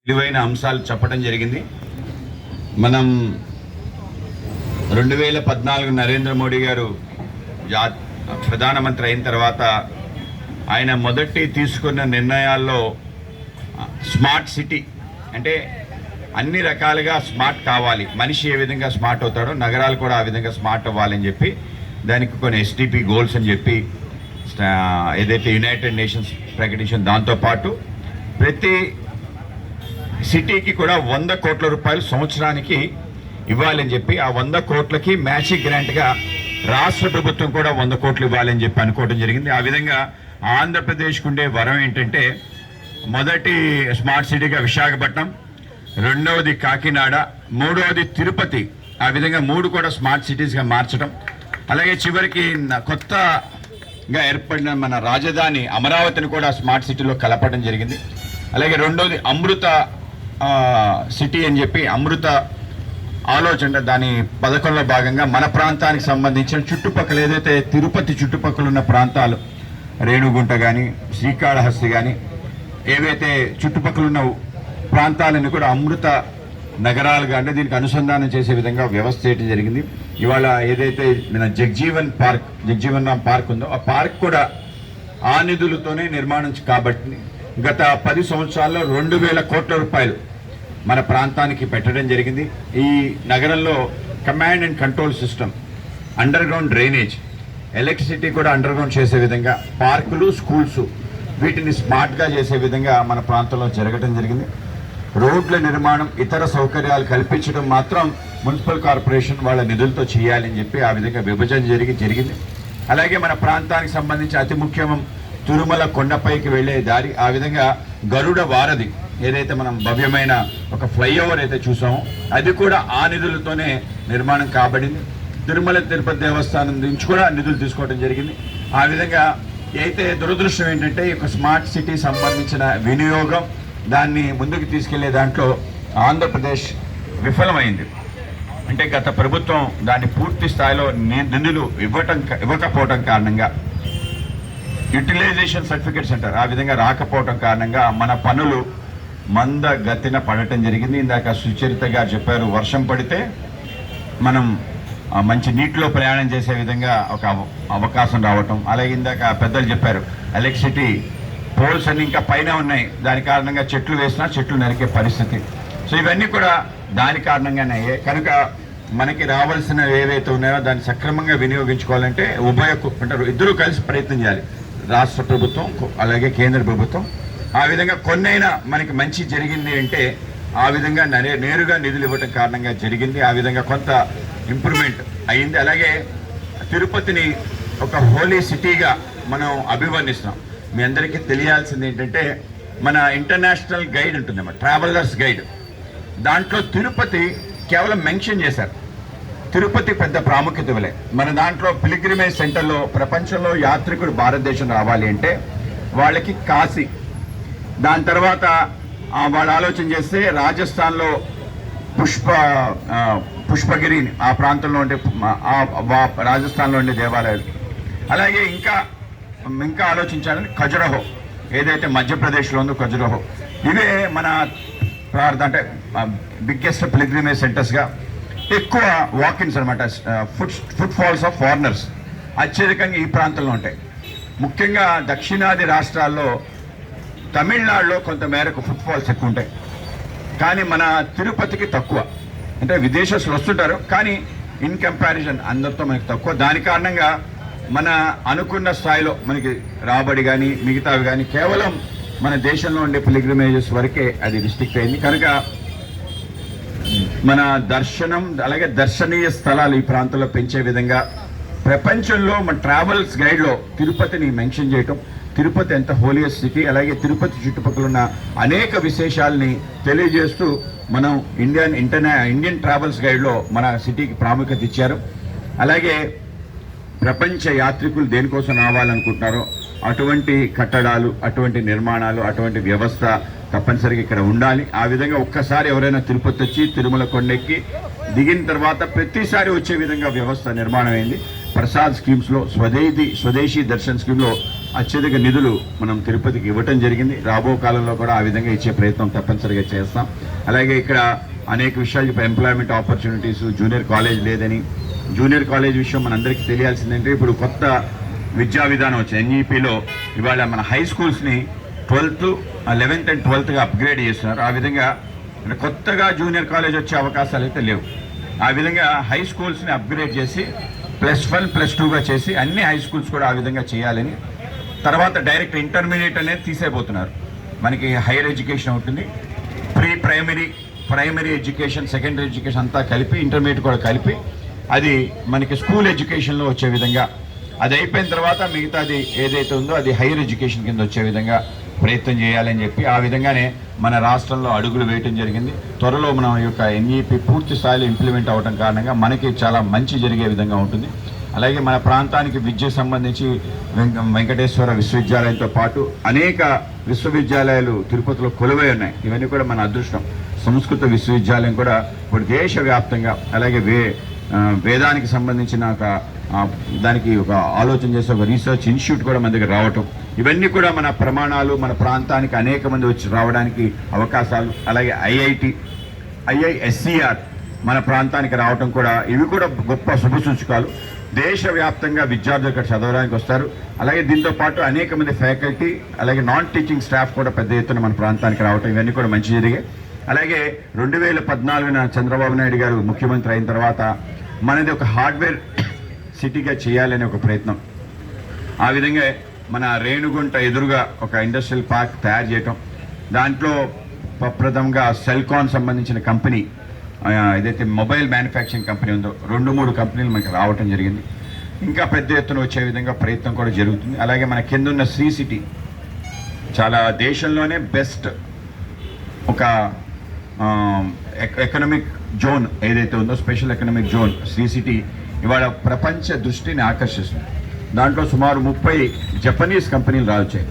విలువైన అంశాలు చెప్పడం జరిగింది. మనం 2014 నరేంద్ర మోడీ గారు ప్రధానమంత్రి అయిన తర్వాత ఆయన మొదటి తీసుకున్న నిర్ణయాల్లో స్మార్ట్ సిటీ అంటే అన్ని రకాలుగా స్మార్ట్ కావాలి, మనిషి ఏ విధంగా స్మార్ట్ అవుతాడో నగరాలు కూడా ఆ విధంగా స్మార్ట్ అవ్వాలని చెప్పి దానికి కొన్ని ఎస్డిపి గోల్స్ అని చెప్పి ఏదైతే యునైటెడ్ నేషన్స్ ప్రకటించిన దాంతోపాటు ప్రతి సిటీకి కూడా 100 కోట్ల రూపాయలు సంవత్సరానికి ఇవ్వాలని చెప్పి ఆ 100 కోట్లకి మ్యాచింగ్ గ్రాంట్గా రాష్ట్ర ప్రభుత్వం కూడా 100 కోట్లు ఇవ్వాలని చెప్పి అనుకోవడం జరిగింది. ఆ విధంగా ఆంధ్రప్రదేశ్కు ఉండే వరం ఏంటంటే మొదటి స్మార్ట్ సిటీగా విశాఖపట్నం, రెండవది కాకినాడ, మూడవది తిరుపతి, ఆ విధంగా 3 కూడా స్మార్ట్ సిటీస్గా మార్చడం. అలాగే చివరికి కొత్తగా ఏర్పడిన మన రాజధాని అమరావతిని కూడా స్మార్ట్ సిటీలో కలపడం జరిగింది. అలాగే రెండోది అమృత సిటీ అని చెప్పి అమృత ఆలోచన దాని పథకంలో భాగంగా మన ప్రాంతానికి సంబంధించిన చుట్టుపక్కల ఏదైతే తిరుపతి చుట్టుపక్కల ఉన్న ప్రాంతాలు రేణుగుంట కానీ శ్రీకాళహస్తి కానీ ఏవైతే చుట్టుపక్కల ఉన్న ప్రాంతాలను కూడా అమృత నగరాలుగా అంటే దీనికి అనుసంధానం చేసే విధంగా వ్యవస్థ చేయడం జరిగింది. ఇవాళ ఏదైతే మన జగ్జీవన్ రామ్ పార్క్ ఉందో ఆ పార్క్ కూడా ఆ నిధులతోనే నిర్మాణం కాబట్టి గత 10 సంవత్సరాల్లో 2,000 కోట్ల రూపాయలు మన ప్రాంతానికి పెట్టడం జరిగింది. ఈ నగరంలో command and control system, under ground drainage, electricity కూడా అండర్ గ్రౌండ్ చేసే విధంగా పార్కులు, స్కూల్స్ వీటిని స్మార్ట్గా చేసే విధంగా మన ప్రాంతంలో జరగడం జరిగింది. రోడ్ల నిర్మాణం, ఇతర సౌకర్యాలు కల్పించడం మాత్రం మున్సిపల్ కార్పొరేషన్ వాళ్ళ నిధులతో చేయాలని చెప్పి ఆ విధంగా విభజన జరిగింది. అలాగే మన ప్రాంతానికి సంబంధించి అతి ముఖ్యం తిరుమల కొండపైకి వెళ్ళే దారి, ఆ విధంగా గరుడ వారధి ఏదైతే మనం భవ్యమైన ఒక ఫ్లైఓవర్ అయితే చూసామో అది కూడా ఆ నిధులతోనే నిర్మాణం కాబడింది. తిరుమల తిరుపతి దేవస్థానం నుంచి కూడా నిధులు తీసుకోవడం జరిగింది. ఆ విధంగా అయితే దురదృష్టం ఏంటంటే ఈ యొక్క స్మార్ట్ సిటీ సంబంధించిన వినియోగం దాన్ని ముందుకు తీసుకెళ్లే దాంట్లో ఆంధ్రప్రదేశ్ విఫలమైంది. అంటే గత ప్రభుత్వం దాన్ని పూర్తి స్థాయిలో నిధులు ఇవ్వకపోవడం కారణంగా యూటిలైజేషన్ సర్టిఫికేట్స్ అంటారు, ఆ విధంగా రాకపోవడం కారణంగా మన పనులు మందగతిన పడటం జరిగింది. ఇందాక సుచరిత గారు చెప్పారు, వర్షం పడితే మనం మంచి నీటిలో ప్రయాణం చేసే విధంగా ఒక అవకాశం రావటం. అలాగే ఇందాక పెద్దలు చెప్పారు ఎలక్ట్రిసిటీ పోల్స్ అన్ని ఇంకా పైన ఉన్నాయి, దాని కారణంగా చెట్లు వేసినా చెట్లు నరికే పరిస్థితి. సో ఇవన్నీ కూడా దాని కారణంగానే అయ్యాయి. కనుక మనకి రావాల్సినవి ఏవైతే ఉన్నాయో దాన్ని సక్రమంగా వినియోగించుకోవాలంటే అంటే ఇద్దరూ కలిసి ప్రయత్నం చేయాలి, రాష్ట్ర ప్రభుత్వం అలాగే కేంద్ర ప్రభుత్వం. ఆ విధంగా కొన్నైనా మనకి మంచి జరిగింది అంటే ఆ విధంగా నేరుగా నిధులు ఇవ్వటం కారణంగా జరిగింది. ఆ విధంగా కొంత ఇంప్రూవ్మెంట్ అయింది. అలాగే తిరుపతిని ఒక హోలీ సిటీగా మనం అభివర్ణిస్తున్నాం. మీ అందరికీ తెలియాల్సింది ఏంటంటే మన ఇంటర్నేషనల్ గైడ్ ఉంటుందన్నమాట, ట్రావెలర్స్ గైడ్, దాంట్లో తిరుపతి కేవలం మెన్షన్ చేశారు. తిరుపతి పెద్ద ప్రాముఖ్యత ఇవ్వలే. మన దాంట్లో పిలిగ్రిమేజ్ సెంటర్లో ప్రపంచంలో యాత్రికుడు భారతదేశం రావాలి అంటే వాళ్ళకి కాశీ, దాని తర్వాత వాళ్ళు ఆలోచన చేస్తే రాజస్థాన్లో పుష్పగిరి ఆ ప్రాంతంలో ఉండే రాజస్థాన్లో ఉండే దేవాలయాలు, అలాగే ఇంకా ఆలోచించాలని ఖజురహో ఏదైతే మధ్యప్రదేశ్లో ఉందో ఖజురహో, ఇవే మన అంటే బిగ్గెస్ట్ పిలిగ్రిమేజ్ సెంటర్స్గా ఎక్కువ వాకిన్స్ అనమాట, ఫుట్ ఫాల్స్ ఆఫ్ ఫారినర్స్ అత్యధికంగా ఈ ప్రాంతంలో ఉంటాయి. ముఖ్యంగా దక్షిణాది రాష్ట్రాల్లో తమిళనాడులో కొంత మేరకు ఫుట్ ఫాల్స్ ఎక్కువ ఉంటాయి, కానీ మన తిరుపతికి తక్కువ. అంటే విదేశస్తులు వస్తుంటారు కానీ ఇన్ కంపారిజన్ అందరితో మనకి తక్కువ. దాని కారణంగా మన అనుకున్న స్థాయిలో మనకి రాబడి కానీ మిగతావి కానీ కేవలం మన దేశంలో ఉండే పిలిగ్రిమేజెస్ వరకే అది రిస్ట్రిక్ట్ అయింది. కనుక మన దర్శనం అలాగే దర్శనీయ స్థలాలు ఈ ప్రాంతంలో పెంచే విధంగా ప్రపంచంలో మన ట్రావెల్స్ గైడ్లో తిరుపతిని మెన్షన్ చేయటం, తిరుపతి ఎంత హోలియస్ట్ సిటీ, అలాగే తిరుపతి చుట్టుపక్కల ఉన్న అనేక విశేషాలని తెలియజేస్తూ మనం ఇండియన్ ట్రావెల్స్ గైడ్లో మన సిటీకి ప్రాముఖ్యత ఇచ్చారు. అలాగే ప్రపంచ యాత్రికులు దేనికోసం రావాలనుకుంటున్నారో అటువంటి కట్టడాలు, అటువంటి నిర్మాణాలు, అటువంటి వ్యవస్థ తప్పనిసరిగా ఇక్కడ ఉండాలి. ఆ విధంగా ఒక్కసారి ఎవరైనా తిరుపతి వచ్చి తిరుమల కొండెక్కి దిగిన తర్వాత ప్రతిసారి వచ్చే విధంగా వ్యవస్థ నిర్మాణం అయింది. ప్రసాద్ స్కీమ్స్లో స్వదేశీ దర్శన్ స్కీమ్లో అత్యధిక నిధులు మనం తిరుపతికి ఇవ్వటం జరిగింది. రాబో కాలంలో కూడా ఆ విధంగా ఇచ్చే ప్రయత్నం తప్పనిసరిగా చేస్తాం. అలాగే ఇక్కడ అనేక విషయాలు ఇప్పుడు ఎంప్లాయ్మెంట్ ఆపర్చునిటీస్, జూనియర్ కాలేజ్ లేదని, జూనియర్ కాలేజ్ విషయం మనందరికీ తెలియాల్సిందంటే ఇప్పుడు కొత్త విద్యా విధానం వచ్చింది. ఎన్ఈపిలో ఇవాళ మన హై స్కూల్స్ని 12th, 11th and 12th upgrade చేస్తున్నారు. ఆ విధంగా కొత్తగా జూనియర్ కాలేజ్ వచ్చే అవకాశాలు అయితే లేవు. ఆ విధంగా హై స్కూల్స్ని అప్గ్రేడ్ చేసి +1, +2గా చేసి అన్ని హై స్కూల్స్ కూడా ఆ విధంగా చేయాలని, తర్వాత డైరెక్ట్ ఇంటర్మీడియట్ అనేది తీసేయబోతున్నారు. మనకి హైయర్ ఎడ్యుకేషన్ ఉంటుంది, ప్రైమరీ ఎడ్యుకేషన్, సెకండరీ ఎడ్యుకేషన్ అంతా కలిపి, ఇంటర్మీడియట్ కూడా కలిపి అది మనకి స్కూల్ ఎడ్యుకేషన్లో వచ్చే విధంగా, అది అయిపోయిన తర్వాత మిగతాది ఏదైతే ఉందో అది హైయర్ ఎడ్యుకేషన్ కింద వచ్చే విధంగా ప్రయత్నం చేయాలని చెప్పి ఆ విధంగానే మన రాష్ట్రంలో అడుగులు వేయటం జరిగింది. త్వరలో మన యొక్క ఎన్ఈపి పూర్తి స్థాయిలో ఇంప్లిమెంట్ అవ్వడం కారణంగా మనకి చాలా మంచి జరిగే విధంగా ఉంటుంది. అలాగే మన ప్రాంతానికి విద్యకు సంబంధించి వెంకటేశ్వర విశ్వవిద్యాలయంతో పాటు అనేక విశ్వవిద్యాలయాలు తిరుపతిలో కొలువై ఉన్నాయి. ఇవన్నీ కూడా మన అదృష్టం. సంస్కృత విశ్వవిద్యాలయం కూడా ఇప్పుడు దేశవ్యాప్తంగా, అలాగే వేదానికి సంబంధించిన దానికి ఒక ఆలోచన చేసే ఒక రీసెర్చ్ ఇన్స్టిట్యూట్ కూడా మన దగ్గర రావటం, ఇవన్నీ కూడా మన ప్రమాణాలు, మన ప్రాంతానికి అనేక మంది వచ్చి రావడానికి అవకాశాలు. అలాగే ఐఐఎస్సిఆర్ మన ప్రాంతానికి రావటం కూడా, ఇవి కూడా గొప్ప శుభసూచకాలు. దేశవ్యాప్తంగా విద్యార్థులు ఇక్కడ చదవడానికి వస్తారు. అలాగే దీంతో పాటు అనేక మంది ఫ్యాకల్టీ, అలాగే నాన్ టీచింగ్ స్టాఫ్ కూడా పెద్ద ఎత్తున మన ప్రాంతానికి రావటం, ఇవన్నీ కూడా మంచి జరిగాయి. అలాగే 2014 చంద్రబాబు నాయుడు గారు ముఖ్యమంత్రి అయిన తర్వాత మనది ఒక హార్డ్వేర్ సిటీగా చేయాలనే ఒక ప్రయత్నం. ఆ విధంగా మన రేణుగుంట ఎదురుగా ఒక ఇండస్ట్రియల్ పార్క్ తయారు చేయటం, దాంట్లో ప్రప్రథమంగా సెల్కాన్ సంబంధించిన కంపెనీ, ఏదైతే మొబైల్ మ్యానుఫ్యాక్చరింగ్ కంపెనీ ఉందో 2-3 కంపెనీలు మనకి రావటం జరిగింది. ఇంకా పెద్ద ఎత్తున వచ్చే విధంగా ప్రయత్నం కూడా జరుగుతుంది. అలాగే మన కింద ఉన్న శ్రీ సిటీ చాలా దేశంలోనే బెస్ట్ ఒక ఎకనామిక్ జోన్ ఏదైతే ఉందో, special economic zone Sri City ఇవాళ ప్రపంచ దృష్టిని ఆకర్షిస్తుంది. దాంట్లో సుమారు 30 జపనీస్ కంపెనీలు వచ్చాయి,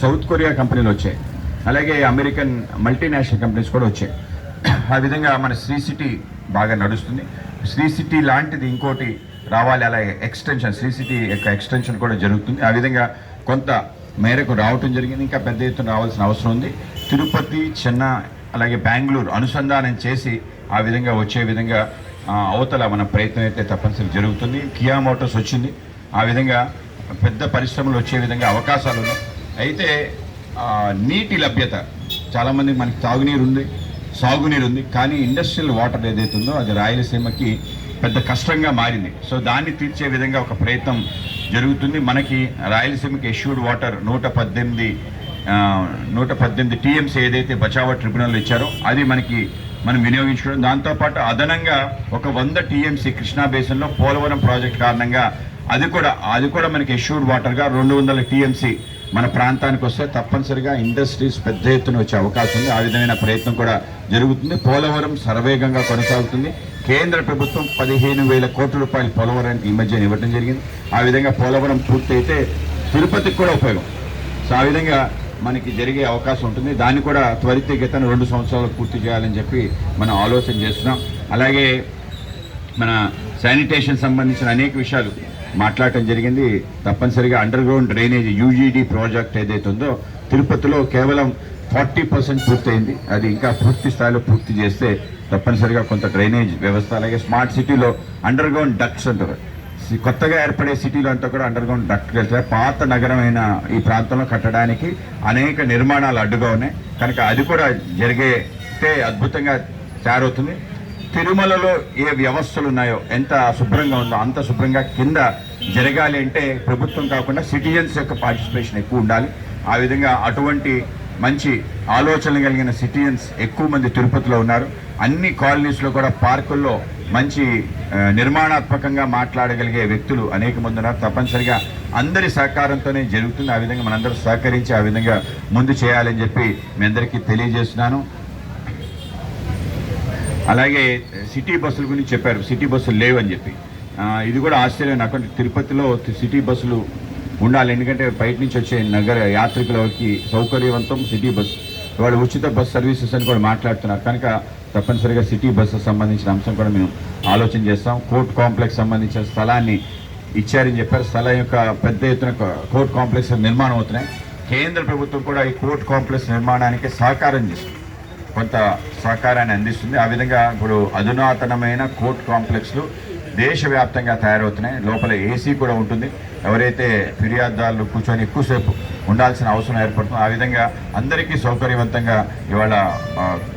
సౌత్ కొరియా కంపెనీలు వచ్చాయి, అలాగే అమెరికన్ మల్టీనేషనల్ కంపెనీస్ కూడా వచ్చాయి. ఆ విధంగా మన శ్రీ సిటీ బాగా నడుస్తుంది. శ్రీ సిటీ లాంటిది ఇంకోటి రావాలి, అలాగే ఎక్స్టెన్షన్, శ్రీ సిటీ యొక్క ఎక్స్టెన్షన్ కూడా జరుగుతుంది. ఆ విధంగా కొంత మేరకు రావటం జరిగింది. ఇంకా పెద్ద ఎత్తున రావాల్సిన అవసరం ఉంది. తిరుపతి, చెన్నై, అలాగే బెంగళూరు అనుసంధానం చేసి ఆ విధంగా వచ్చే విధంగా అవతల మన ప్రయత్నం అయితే తప్పనిసరి జరుగుతుంది. కియా మోటార్స్ వచ్చింది, ఆ విధంగా పెద్ద పరిశ్రమలు వచ్చే విధంగా అవకాశాలు ఉన్నాయి. అయితే నీటి లభ్యత చాలామంది, మనకి తాగునీరు ఉంది, సాగునీరు ఉంది, కానీ ఇండస్ట్రియల్ వాటర్ ఏదైతే ఉందో అది రాయలసీమకి పెద్ద కష్టంగా మారింది. సో దాన్ని తీర్చే విధంగా ఒక ప్రయత్నం జరుగుతుంది. మనకి రాయలసీమకి ఎష్యూర్డ్ వాటర్ 118 టీఎంసీ ఏదైతే బచావో ట్రిబ్యునల్ ఇచ్చారో అది మనం వినియోగించుకోవడం. దాంతోపాటు అదనంగా ఒక 100 టీఎంసీ కృష్ణా బేసిన్లో పోలవరం ప్రాజెక్ట్ కారణంగా అది కూడా మనకి ఎష్యూర్డ్ వాటర్గా 200 టీఎంసీ మన ప్రాంతానికి వస్తే తప్పనిసరిగా ఇండస్ట్రీస్ పెద్ద ఎత్తున వచ్చే అవకాశం ఉంది. ఆ విధమైన ప్రయత్నం కూడా జరుగుతుంది. పోలవరం సర్వేగంగా కొనసాగుతుంది. కేంద్ర ప్రభుత్వం 15,000 కోట్ల రూపాయలు పోలవరానికి ఈ మధ్య ఇవ్వడం జరిగింది. ఆ విధంగా పోలవరం పూర్తి అయితే తిరుపతికి కూడా ఉపయోగం. సో ఆ విధంగా మనకి జరిగే అవకాశం ఉంటుంది. దాన్ని కూడా త్వరితగతిన 2 సంవత్సరాలు పూర్తి చేయాలని చెప్పి మనం ఆలోచన చేస్తున్నాం. అలాగే మన శానిటేషన్ సంబంధించిన అనేక విషయాలు మాట్లాడటం జరిగింది. తప్పనిసరిగా under ground drainage UGD project ఏదైతే ఉందో తిరుపతిలో కేవలం 40% పూర్తయింది. అది ఇంకా పూర్తి స్థాయిలో పూర్తి చేస్తే తప్పనిసరిగా కొంత డ్రైనేజ్ వ్యవస్థ, అలాగే స్మార్ట్ సిటీలో అండర్ గ్రౌండ్ డక్ట్స్ అంటారు, కొత్తగా ఏర్పడే సిటీలో అంతా కూడా అండర్ గ్రౌండ్ డక్ట్ వెళ్తాయి. పాత నగరమైన ఈ ప్రాంతంలో కట్టడానికి అనేక నిర్మాణాలు అడ్డుగా ఉన్నాయి కనుక అది కూడా జరిగితే అద్భుతంగా తయారవుతుంది. తిరుమలలో ఏ వ్యవస్థలు ఉన్నాయో, ఎంత శుభ్రంగా ఉందో అంత శుభ్రంగా కింద జరగాలి అంటే ప్రభుత్వం కాకుండా సిటిజన్స్ యొక్క పార్టిసిపేషన్ ఎక్కువ ఉండాలి. ఆ విధంగా అటువంటి మంచి ఆలోచనలు కలిగిన సిటిజన్స్ ఎక్కువ మంది తిరుపతిలో ఉన్నారు. అన్ని కాలనీస్లో కూడా పార్కుల్లో మంచి నిర్మాణాత్మకంగా మాట్లాడగలిగే వ్యక్తులు అనేక మంది ఉన్నారు. తప్పనిసరిగా అందరి సహకారంతోనే జరుగుతుంది. ఆ విధంగా మనందరూ సహకరించి ఆ విధంగా ముందు చేయాలని చెప్పి మీ అందరికీ తెలియజేస్తున్నాను. అలాగే సిటీ బస్సుల గురించి చెప్పారు, సిటీ బస్సులు లేవని చెప్పి. ఇది కూడా ఆశ్చర్యం నాకు. తిరుపతిలో సిటీ బస్సులు ఉండాలి, ఎందుకంటే బయట నుంచి వచ్చే నగర యాత్రికులకి సౌకర్యవంతం సిటీ బస్సు. ఇవాళ ఉచిత బస్ సర్వీసెస్ అని కూడా మాట్లాడుతున్నారు కనుక తప్పనిసరిగా సిటీ బస్సు సంబంధించిన అంశం కూడా మేము ఆలోచన చేస్తాం. కోర్ట్ కాంప్లెక్స్ సంబంధించిన స్థలాన్ని ఇచ్చారని చెప్పారు. స్థలం యొక్క పెద్ద ఎత్తున కోర్ట్ కాంప్లెక్స్ నిర్మాణం అవుతున్నాయి. కేంద్ర ప్రభుత్వం కూడా ఈ కోర్ట్ కాంప్లెక్స్ నిర్మాణానికి సహకారం చేస్తుంది, కొంత సహకారాన్ని అందిస్తుంది. ఆ విధంగా ఇప్పుడు అధునాతనమైన కోర్ట్ కాంప్లెక్స్లు దేశవ్యాప్తంగా తయారవుతున్నాయి. లోపల ఏసీ కూడా ఉంటుంది. ఎవరైతే ఫిర్యాదుదారులు కూర్చొని ఎక్కువసేపు ఉండాల్సిన అవసరం ఏర్పడుతుందో ఆ విధంగా అందరికీ సౌకర్యవంతంగా ఇవాళ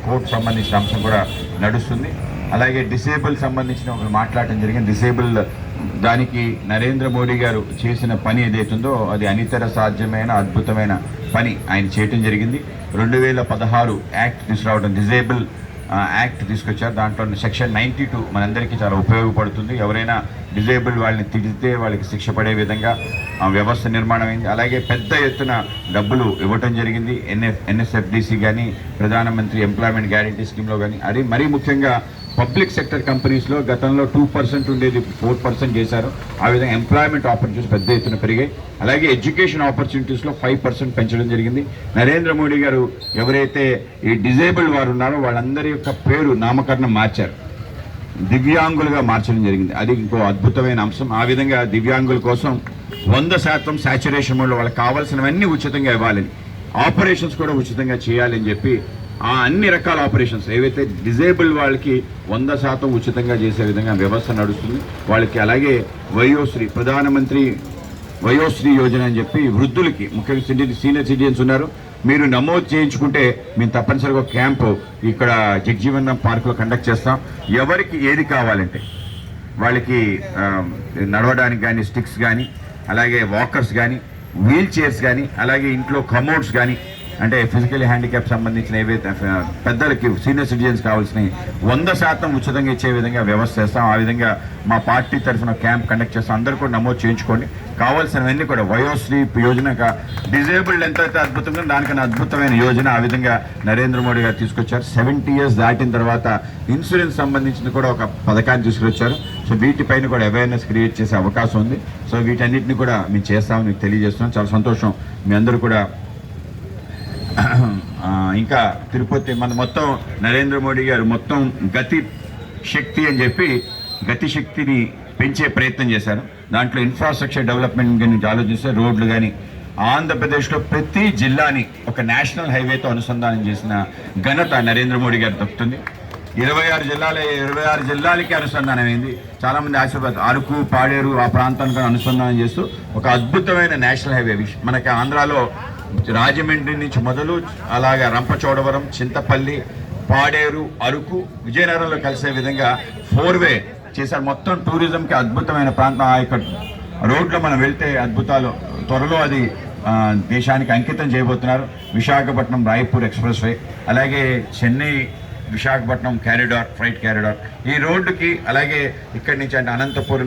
కోర్టు సంబంధించిన అంశం కూడా నడుస్తుంది. అలాగే డిసేబుల్ సంబంధించిన ఒకరు మాట్లాడటం జరిగింది. డిసేబుల్ దానికి నరేంద్ర మోడీ గారు చేసిన పని ఏదైతుందో అది అనితర సాధ్యమైన అద్భుతమైన పని ఆయన చేయటం జరిగింది. 2016 యాక్ట్ తీసుకురావడం, డిజేబుల్ యాక్ట్ తీసుకొచ్చారు. దాంట్లో సెక్షన్ 92 మనందరికీ చాలా ఉపయోగపడుతుంది. ఎవరైనా డిజేబుల్ వాళ్ళని తిడితే వాళ్ళకి శిక్ష పడే విధంగా వ్యవస్థ నిర్మాణం అయింది. అలాగే పెద్ద ఎత్తున డబ్బులు ఇవ్వటం జరిగింది. ఎన్ఎస్ఎఫ్డిసి కానీ, ప్రధానమంత్రి ఎంప్లాయ్మెంట్ గ్యారంటీ స్కీమ్లో కానీ. అది మరీ ముఖ్యంగా పబ్లిక్ సెక్టర్ కంపెనీస్లో గతంలో 2% ఉండేది, 4% చేశారు. ఆ విధంగా ఎంప్లాయ్మెంట్ ఆపర్చునిటీస్ పెద్ద ఎత్తున పెరిగాయి. అలాగే ఎడ్యుకేషన్ ఆపర్చునిటీస్లో 5% పెంచడం జరిగింది. నరేంద్ర మోడీ గారు ఎవరైతే ఈ డిజేబుల్ వారు ఉన్నారో వాళ్ళందరి యొక్క పేరు నామకరణం మార్చారు, దివ్యాంగులుగా మార్చడం జరిగింది. అది ఇంకో అద్భుతమైన అంశం. ఆ విధంగా దివ్యాంగుల కోసం 100% సాచురేషన్ మోడ్లో వాళ్ళకి కావాల్సినవన్నీ ఉచితంగా ఇవ్వాలని, ఆపరేషన్స్ కూడా ఉచితంగా చేయాలని చెప్పి ఆ అన్ని రకాల ఆపరేషన్స్ ఏవైతే డిజేబుల్ వాళ్ళకి 100% ఉచితంగా చేసే విధంగా వ్యవస్థ నడుస్తుంది వాళ్ళకి. అలాగే వయోశ్రీ, ప్రధానమంత్రి వయోశ్రీ యోజన అని చెప్పి వృద్ధులకి, ముఖ్యంగా సీనియర్ సిటిజన్స్ ఉన్నారు, మీరు నమోదు చేయించుకుంటే మేము తప్పనిసరిగా ఒక క్యాంపు ఇక్కడ జగ్జీవన్ పార్కులో కండక్ట్ చేస్తాం. ఎవరికి ఏది కావాలంటే వాళ్ళకి నడవడానికి కానీ స్టిక్స్ కానీ, అలాగే వాకర్స్ కానీ, వీల్ చైర్స్ కానీ, అలాగే ఇంట్లో కమోడ్స్ కానీ, అంటే ఫిజికల్ హ్యాండిక్యాప్ సంబంధించిన ఏవైతే పెద్దలకి సీనియర్ సిటిజన్స్ కావాల్సినవి 100% ఉచితంగా ఇచ్చే విధంగా వ్యవస్థ చేస్తాం. ఆ విధంగా మా పార్టీ తరఫున క్యాంప్ కండక్ట్ చేస్తాం. అందరూ కూడా నమోదు చేయించుకోండి. కావాల్సినవన్నీ కూడా వయోశ్రీ యోజన, డిజేబుల్డ్ ఎంతైతే అద్భుతంగా దానికన్నా అద్భుతమైన యోజన ఆ విధంగా నరేంద్ర మోడీ గారు తీసుకొచ్చారు. 70 years దాటిన తర్వాత ఇన్సూరెన్స్ సంబంధించిన కూడా ఒక పథకాన్ని తీసుకొచ్చారు. సో వీటిపైన కూడా అవేర్నెస్ క్రియేట్ చేసే అవకాశం ఉంది. సో వీటన్నిటిని కూడా మేము చేస్తామని మీకు తెలియజేస్తున్నాం. చాలా సంతోషం. మీ అందరూ కూడా ఇంకా తిరుపతి మన మొత్తం నరేంద్ర మోడీ గారు మొత్తం గతి శక్తి అని చెప్పి గతి శక్తిని పెంచే ప్రయత్నం చేశారు. దాంట్లో ఇన్ఫ్రాస్ట్రక్చర్ డెవలప్మెంట్ గురించి ఆలోచిస్తే రోడ్లు కానీ, ఆంధ్రప్రదేశ్లో ప్రతి జిల్లాని ఒక నేషనల్ హైవేతో అనుసంధానం చేసిన ఘనత నరేంద్ర మోడీ గారు దక్కుతుంది. 26 జిల్లాలకి అనుసంధానమైంది. చాలామంది ఆశీర్వాదం అరకు, పాడేరు ఆ ప్రాంతానికి అనుసంధానం చేస్తూ ఒక అద్భుతమైన నేషనల్ హైవే. మనకి ఆంధ్రాలో రాజమండ్రి నుంచి మొదలు అలాగే రంపచోడవరం, చింతపల్లి, పాడేరు, అరకు, విజయనగరంలో కలిసే విధంగా 4-way చేశారు. మొత్తం టూరిజంకి అద్భుతమైన ప్రాంతం. ఆ యొక్క రోడ్లో మనం వెళ్తే అద్భుతాలు. త్వరలో అది దేశానికి అంకితం చేయబోతున్నారు. విశాఖపట్నం రాయ్పూర్ ఎక్స్ప్రెస్ వే, అలాగే Chennai Visakhapatnam corridor, freight corridor ఈ రోడ్డుకి, అలాగే ఇక్కడి నుంచి అంటే అనంతపూర్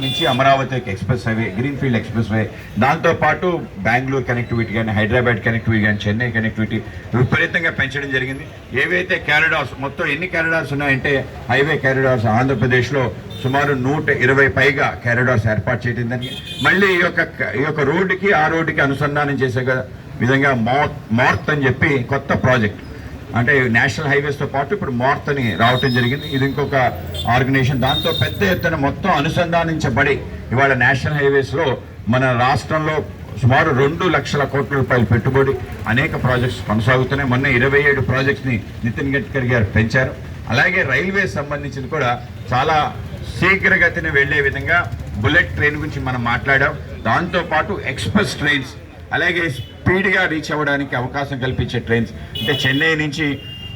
నుంచి అమరావతికి express highway, greenfield expressway, దాంతోపాటు బెంగళూరు కనెక్టివిటీ కానీ, హైదరాబాద్ కనెక్టివిటీ కానీ, చెన్నై కనెక్టివిటీ విపరీతంగా పెంచడం జరిగింది. ఏవైతే క్యారిడార్స్, మొత్తం ఎన్ని క్యారిడార్స్ ఉన్నాయంటే హైవే క్యారిడార్స్ ఆంధ్రప్రదేశ్లో సుమారు 120 పైగా క్యారిడార్స్ ఏర్పాటు చేయడం జరిగింది. మళ్ళీ ఈ యొక్క రోడ్డుకి ఆ రోడ్డుకి అనుసంధానం చేసే విధంగా మార్త్ అని చెప్పి కొత్త ప్రాజెక్ట్, అంటే నేషనల్ హైవేస్తో పాటు ఇప్పుడు మార్త్ అని రావటం జరిగింది. ఇది ఇంకొక ఆర్గనైజేషన్. దాంతో పెద్ద ఎత్తున మొత్తం అనుసంధానించబడి ఇవాళ నేషనల్ హైవేస్లో మన రాష్ట్రంలో సుమారు 2 లక్షల కోట్ల రూపాయలు పెట్టుబడి అనేక ప్రాజెక్ట్స్ కొనసాగుతున్నాయి. మొన్న 27 ప్రాజెక్ట్స్ని నితిన్ గడ్కరీ గారు పెంచారు. అలాగే రైల్వే సంబంధించింది కూడా చాలా శీఘ్రగతిన వెళ్లే విధంగా బుల్లెట్ ట్రైన్ గురించి మనం మాట్లాడాం. దాంతోపాటు ఎక్స్ప్రెస్ ట్రైన్స్, అలాగే స్పీడ్గా రీచ్ అవ్వడానికి అవకాశం కల్పించే ట్రైన్స్, అంటే చెన్నై నుంచి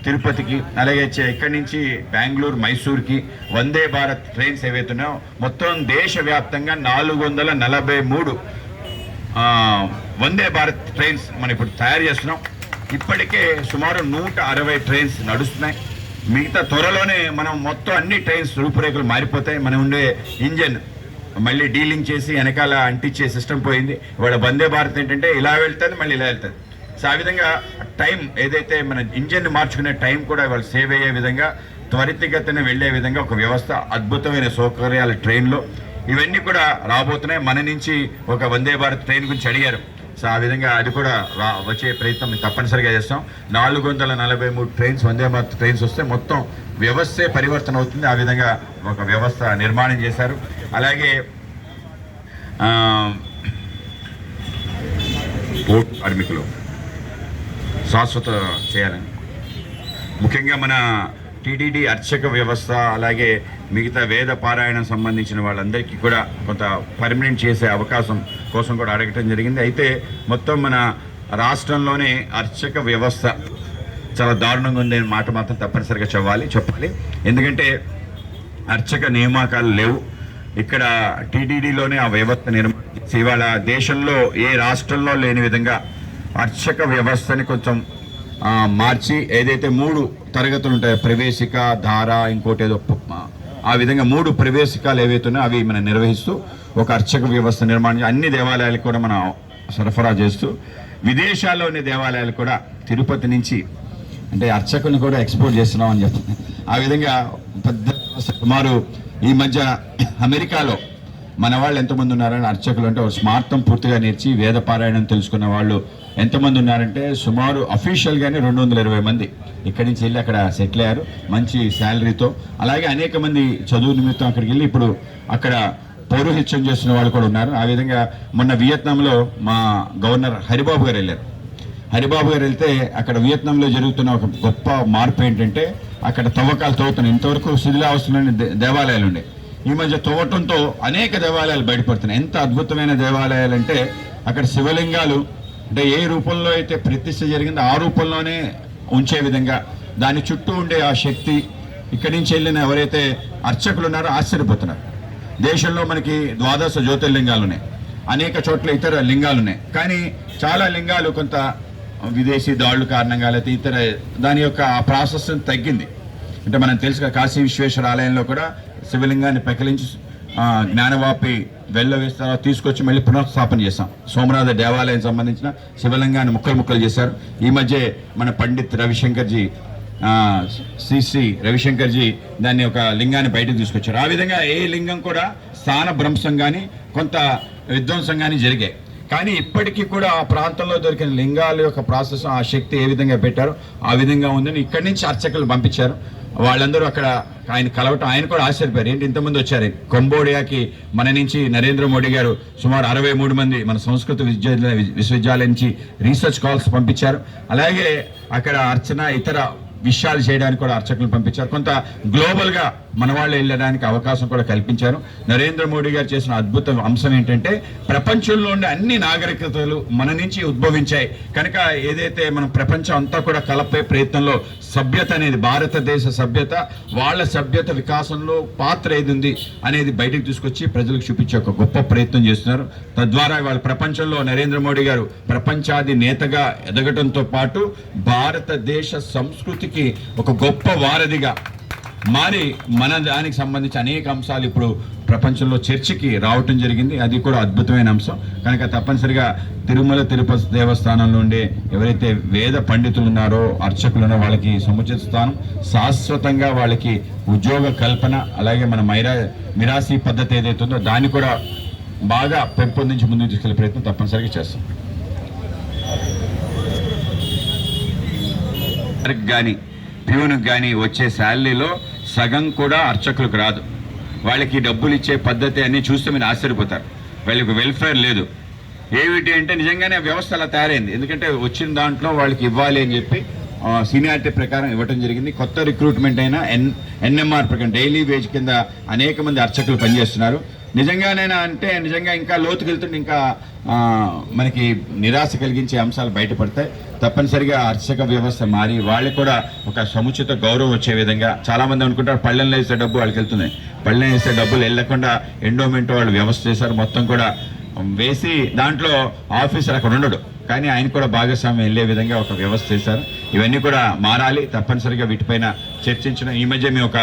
తిరుపతికి, అలాగే ఇక్కడి నుంచి బెంగళూరు, మైసూర్కి వందే భారత్ ట్రైన్స్ ఏవైతున్నాయో మొత్తం దేశవ్యాప్తంగా 443 వందే భారత్ ట్రైన్స్ మనం ఇప్పుడు తయారు చేస్తున్నాం. ఇప్పటికే సుమారు 160 ట్రైన్స్ నడుస్తున్నాయి. మిగతా త్వరలోనే మనం మొత్తం అన్ని ట్రైన్స్ రూపురేఖలు మారిపోతాయి. మనం ఉండే ఇంజన్ మళ్ళీ డీలింగ్ చేసి వెనకాల అంటించే సిస్టమ్ పోయింది. ఇవాళ వందే భారత్ ఏంటంటే ఇలా వెళ్తుంది, మళ్ళీ ఇలా వెళ్తుంది. సో ఆ విధంగా టైం ఏదైతే మన ఇంజన్ మార్చుకునే టైం కూడా ఇవాళ సేవ్ అయ్యే విధంగా, త్వరితగతిన వెళ్లే విధంగా ఒక వ్యవస్థ, అద్భుతమైన సౌకర్యాల ట్రైన్లో ఇవన్నీ కూడా రాబోతున్నాయి. మన నుంచి ఒక వందే భారత్ ట్రైన్ గురించి అడిగారు. సో ఆ విధంగా అది కూడా వచ్చే ప్రయత్నం తప్పనిసరిగా చేస్తాం. 443 ట్రైన్స్, వందే భారత్ ట్రైన్స్ వస్తే మొత్తం వ్యవస్థే పరివర్తన అవుతుంది. ఆ విధంగా ఒక వ్యవస్థ నిర్మాణం చేశారు. అలాగే పోర్ట్ కార్మికులు శాశ్వత చేయాలని, ముఖ్యంగా మన టీటీడీ అర్చక వ్యవస్థ అలాగే మిగతా వేద పారాయణం సంబంధించిన వాళ్ళందరికీ కూడా కొంత పర్మనెంట్ చేసే అవకాశం కోసం కూడా అడగటం జరిగింది. అయితే మొత్తం మన రాష్ట్రంలోనే అర్చక వ్యవస్థ చాలా దారుణంగా ఉంది అనే మాట మాత్రం తప్పనిసరిగా చెప్పాలి. ఎందుకంటే అర్చక నియామకాలు లేవు. ఇక్కడ టీటీడీలోనే ఆ వ్యవస్థ నిర్మాణించి ఇవాళ దేశంలో ఏ రాష్ట్రంలో లేని విధంగా అర్చక వ్యవస్థని కొంచెం మార్చి ఏదైతే 3 తరగతులు ఉంటాయో ప్రవేశిక, ధార, ఇంకోటి ఏదో ఆ విధంగా 3 ప్రవేశికాలు ఏవైతే ఉన్నాయో అవి మనం నిర్వహిస్తూ ఒక అర్చక వ్యవస్థ నిర్మాణం అన్ని దేవాలయాలకు కూడా మనం సరఫరా చేస్తూ విదేశాల్లోని దేవాలయాలు కూడా తిరుపతి నుంచి అంటే అర్చకుని కూడా ఎక్స్పోర్ట్ చేస్తున్నాం అని చెప్తుంది. ఆ విధంగా పెద్ద సుమారు ఈ మధ్య అమెరికాలో మన వాళ్ళు ఎంతమంది ఉన్నారని అర్చకులు అంటే స్మార్థం పూర్తిగా నేర్చి వేద పారాయణం తెలుసుకున్న వాళ్ళు ఎంతమంది ఉన్నారంటే సుమారు అఫీషియల్గానే 220 మంది ఇక్కడి నుంచి వెళ్ళి అక్కడ సెటిల్ అయ్యారు మంచి శాలరీతో. అలాగే అనేక మంది చదువు నిమిత్తం అక్కడికి వెళ్ళి ఇప్పుడు అక్కడ పౌరోహిత్యం చేస్తున్న వాళ్ళు కూడా ఉన్నారు. ఆ విధంగా మొన్న వియత్నాంలో మా గవర్నర్ హరిబాబు గారు వెళ్ళారు. హరిబాబు గారు వెళ్తే అక్కడ వియత్నాంలో జరుగుతున్న ఒక గొప్ప మార్పు ఏంటంటే అక్కడ తవ్వకాలు తవ్వుతున్నాయి. ఇంతవరకు శిథిలావస్థలోని దేవాలయాలు ఉండే ఈ మధ్య తవ్వటంతో అనేక దేవాలయాలు బయటపడుతున్నాయి. ఎంత అద్భుతమైన దేవాలయాలు అంటే అక్కడ శివలింగాలు అంటే ఏ రూపంలో అయితే ప్రతిష్ఠ జరిగిందో ఆ రూపంలోనే ఉంచే విధంగా దాని చుట్టూ ఉండే ఆ శక్తి ఇక్కడి నుంచి వెళ్ళిన ఎవరైతే అర్చకులు ఉన్నారో ఆశ్చర్యపోతున్నారు. దేశంలో మనకి 12 జ్యోతిర్లింగాలు ఉన్నాయి, అనేక చోట్ల ఇతర లింగాలు ఉన్నాయి. కానీ చాలా లింగాలు కొంత విదేశీ దాడుల కారణంగా లేకపోతే ఇతర దాని యొక్క ఆ ప్రాసెస్ తగ్గింది. అంటే మనం తెలుసుగా కాశీ విశ్వేశ్వర ఆలయంలో కూడా శివలింగాన్ని పెకలించి జ్ఞానవాపి వెళ్ళవేసిన తర్వాత తీసుకొచ్చి మళ్ళీ పునఃస్థాపన చేశాం. సోమనాథ దేవాలయం సంబంధించిన శివలింగాన్ని ముక్కలు చేశారు. ఈ మధ్య మన పండిత్ రవిశంకర్జీ శ్రీ రవిశంకర్జీ దాన్ని ఒక లింగాన్ని బయటకు తీసుకొచ్చారు. ఆ విధంగా ఏ లింగం కూడా స్థాన భ్రంశం కానీ కొంత విధ్వంసం కానీ జరిగాయి. కానీ ఇప్పటికీ కూడా ఆ ప్రాంతంలో దొరికిన లింగాల యొక్క ప్రాసెస్ ఆ శక్తి ఏ విధంగా పెట్టారో ఆ విధంగా ఉందని ఇక్కడి నుంచి అర్చకులు పంపించారు. వాళ్ళందరూ అక్కడ ఆయన కలవటం ఆయన కూడా ఆశ్చర్యపోయారు. ఏంటి ఇంతమంది వచ్చారు. కంబోడియాకి మన నుంచి నరేంద్ర మోడీ గారు సుమారు 63 మంది మన సంస్కృత విశ్వవిద్యాలయం నుంచి రీసెర్చ్ కాల్స్ పంపించారు. అలాగే అక్కడ అర్చన ఇతర విషయాలు చేయడానికి కూడా అర్చకులు పంపించారు. కొంత గ్లోబల్గా మన వాళ్ళు వెళ్ళడానికి అవకాశం కూడా కల్పించారు. నరేంద్ర మోడీ గారు చేసిన అద్భుత అంశం ఏంటంటే ప్రపంచంలో ఉండే అన్ని నాగరికతలు మన నుంచి ఉద్భవించాయి కనుక ఏదైతే మనం ప్రపంచం అంతా కూడా కలపే ప్రయత్నంలో సభ్యత అనేది భారతదేశ సభ్యత వాళ్ళ సభ్యత వికాసంలో పాత్ర ఏది ఉంది అనేది బయటకు తీసుకొచ్చి ప్రజలకు చూపించే ఒక గొప్ప ప్రయత్నం చేస్తున్నారు. తద్వారా వాళ్ళ ప్రపంచంలో నరేంద్ర మోడీ గారు ప్రపంచాది నేతగా ఎదగడంతో పాటు భారతదేశ సంస్కృతికి ఒక గొప్ప వారధిగా మారి మన దానికి సంబంధించి అనేక అంశాలు ఇప్పుడు ప్రపంచంలో చర్చకి రావటం జరిగింది. అది కూడా అద్భుతమైన అంశం కనుక తప్పనిసరిగా తిరుమల తిరుపతి దేవస్థానంలో ఉండే ఎవరైతే వేద పండితులు ఉన్నారో అర్చకులు ఉన్నారో వాళ్ళకి సముచిత స్థానం శాశ్వతంగా వాళ్ళకి ఉద్యోగ కల్పన అలాగే మన మిరాసి పద్ధతి ఏదైతే ఉందో దాన్ని కూడా బాగా పెంపొందించి ముందుకు తీసుకెళ్లే ప్రయత్నం తప్పనిసరిగా చేస్తాం. కానీ ప్యూన్కి కానీ వచ్చే శాలరీలో సగం కూడా అర్చకులకు రాదు. వాళ్ళకి డబ్బులు ఇచ్చే పద్ధతి అన్నీ చూస్తే మీరు ఆశ్చర్యపోతారు. వాళ్ళకి వెల్ఫేర్ లేదు. ఏమిటి అంటే నిజంగానే వ్యవస్థ అలా తయారైంది. ఎందుకంటే వచ్చిన దాంట్లో వాళ్ళకి ఇవ్వాలి అని చెప్పి సీనియారిటీ ప్రకారం ఇవ్వటం జరిగింది. కొత్త రిక్రూట్మెంట్ అయినా ఎన్ఎంఆర్ ప్రకారం డైలీ వేజ్ కింద అనేక మంది అర్చకులు పనిచేస్తున్నారు. నిజంగానైనా అంటే నిజంగా ఇంకా లోతుకు వెళ్తుంటే ఇంకా మనకి నిరాశ కలిగించే అంశాలు బయటపడతాయి. తప్పనిసరిగా అర్చక వ్యవస్థ మారి వాళ్ళకి కూడా ఒక సముచిత గౌరవం వచ్చే విధంగా చాలామంది అనుకుంటారు పళ్ళెంలో వేసే డబ్బు వాళ్ళకి వెళ్తున్నాయి. పళ్ళెం వేసే డబ్బులు వెళ్ళకుండా ఎండోమెంట్ వాళ్ళు వ్యవస్థ చేశారు. మొత్తం కూడా వేసి దాంట్లో ఆఫీసర్ అక్కడ ఉండడు కానీ ఆయన కూడా భాగస్వామ్యం వెళ్ళే విధంగా ఒక వ్యవస్థ చేశారు. ఇవన్నీ కూడా మారాలి. తప్పనిసరిగా వీటిపైన చర్చించిన ఈ మధ్య మేము ఒక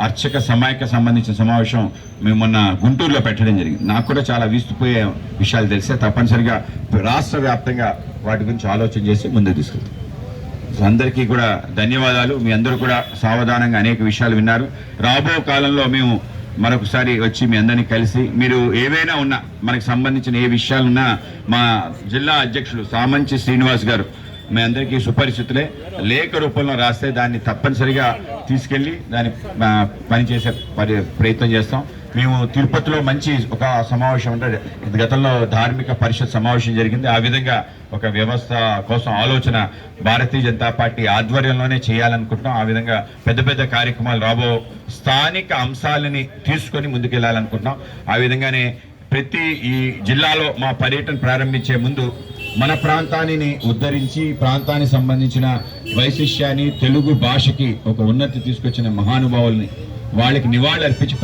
అర్చక సమాఖ్య సంబంధించిన సమావేశం మేము మొన్న గుంటూరులో పెట్టడం జరిగింది. నాకు కూడా చాలా వీస్తుపోయే విషయాలు తెలిసే తప్పనిసరిగా రాష్ట్ర వ్యాప్తంగా వాటి గురించి ఆలోచన చేసి ముందుకు తీసుకెళ్తాం. అందరికీ కూడా ధన్యవాదాలు. మీ అందరూ కూడా సావధానంగా అనేక విషయాలు విన్నారు. రాబో కాలంలో మేము మరొకసారి వచ్చి మీ అందరినీ కలిసి మీరు ఏవైనా ఉన్నా మనకు సంబంధించిన ఏ విషయాలున్నా మా జిల్లా అధ్యక్షులు సామంచి శ్రీనివాస్ గారు మీ అందరికీ సుపరిచితులే. లేఖ రూపంలో రాస్తే దాన్ని తప్పనిసరిగా తీసుకెళ్ళి దాన్ని పనిచేసే ప్రయత్నం చేస్తాం. మేము తిరుపతిలో మంచి ఒక సమావేశం అంటే గతంలో ధార్మిక పరిషత్ సమావేశం జరిగింది. ఆ విధంగా ఒక వ్యవస్థ కోసం ఆలోచన భారతీయ జనతా పార్టీ ఆధ్వర్యంలోనే చేయాలనుకుంటున్నాం. ఆ విధంగా పెద్ద పెద్ద కార్యక్రమాలు రాబో స్థానిక అంశాలని తీసుకొని ముందుకెళ్లాలనుకుంటున్నాం. ఆ విధంగానే ప్రతి ఈ జిల్లాలో మా పర్యటన ప్రారంభించే ముందు మన ప్రాంతాన్ని ఉద్ధరించి ప్రాంతానికి సంబంధించిన వైశిష్యాన్ని తెలుగు భాషకి ఒక ఉన్నతి తీసుకొచ్చిన మహానుభావుల్ని వాళ్ళకి నివాళులు అర్పించి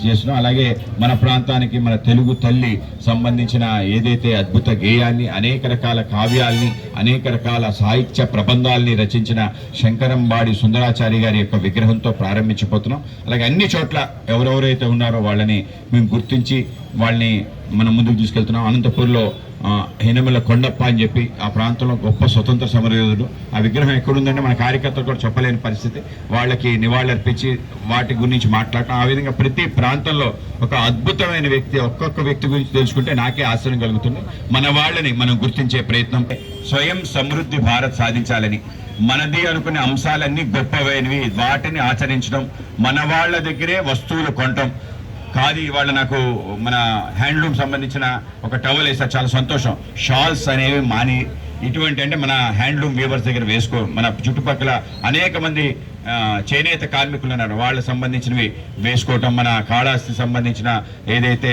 చేస్తున్నాం. అలాగే మన ప్రాంతానికి మన తెలుగు తల్లి సంబంధించిన ఏదైతే అద్భుత గేయాన్ని, అనేక రకాల కావ్యాల్ని, అనేక రకాల సాహిత్య ప్రబంధాలని రచించిన శంకరంబాడి సుందరాచారి గారి యొక్క విగ్రహంతో ప్రారంభించబోతున్నాం. అలాగే అన్ని చోట్ల ఎవరెవరైతే ఉన్నారో వాళ్ళని మేము గుర్తించి వాళ్ళని మనం ముందుకు తీసుకెళ్తున్నాం. అనంతపూర్లో హేనమల కొండప్ప అని చెప్పి ఆ ప్రాంతంలో గొప్ప స్వతంత్ర సమరయోధుడు. ఆ విగ్రహం ఎక్కడుందంటే మన కార్యకర్తలు కూడా చెప్పలేని పరిస్థితి. వాళ్ళకి నివాళులు అర్పించి వాటి గురించి మాట్లాడటం. ఆ విధంగా ప్రతి ప్రాంతంలో ఒక అద్భుతమైన వ్యక్తి, ఒక్కొక్క వ్యక్తి గురించి తెలుసుకుంటే నాకే ఆశ్చర్యం కలుగుతుంది. మన వాళ్ళని మనం గుర్తించే ప్రయత్నం, స్వయం సమృద్ధి భారత్ సాధించాలని మనది అనుకునే అంశాలన్నీ గొప్పవైనవి, వాటిని ఆచరించడం, మన వాళ్ళ దగ్గరే వస్తువులు కొనటం. ఖాదీ ఇవాళ నాకు మన హ్యాండ్లూమ్ సంబంధించిన ఒక టవల్ వేసారు, చాలా సంతోషం. షాల్స్ అనేవి మాని ఇటువంటి అంటే మన హ్యాండ్లూమ్ వీవర్స్ దగ్గర వేసుకో. మన చుట్టుపక్కల అనేక మంది చేనేత కార్మికులు ఉన్నారు, వాళ్ళకి సంబంధించినవి వేసుకోవటం. మన కాళహస్తి సంబంధించిన ఏదైతే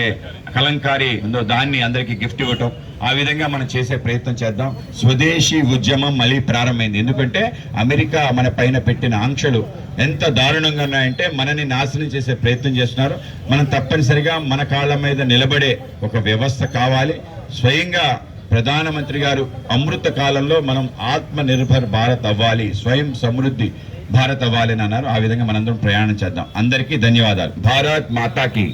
కలంకారీ ఉందో దాన్ని అందరికీ గిఫ్ట్ ఇవ్వటం. ఆ విధంగా మనం చేసే ప్రయత్నం చేద్దాం. స్వదేశీ ఉద్యమం మళ్ళీ ప్రారంభమైంది. ఎందుకంటే అమెరికా మన పైన పెట్టిన ఆంక్షలు ఎంత దారుణంగా ఉన్నాయంటే మనని నాశనం చేసే ప్రయత్నం చేస్తున్నారు. మనం తప్పనిసరిగా మన కాళ్ళ మీద నిలబడే ఒక వ్యవస్థ కావాలి. స్వయంగా ప్రధానమంత్రి గారు అమృత కాలంలో మనం ఆత్మ నిర్భర్ భారత్ అవ్వాలి, స్వయం సమృద్ధి భారత్ అవ్వాలి అని అన్నారు. ఆ విధంగా మనందరం ప్రయాణం చేద్దాం. అందరికీ ధన్యవాదాలు. భారత్ మాతాకి.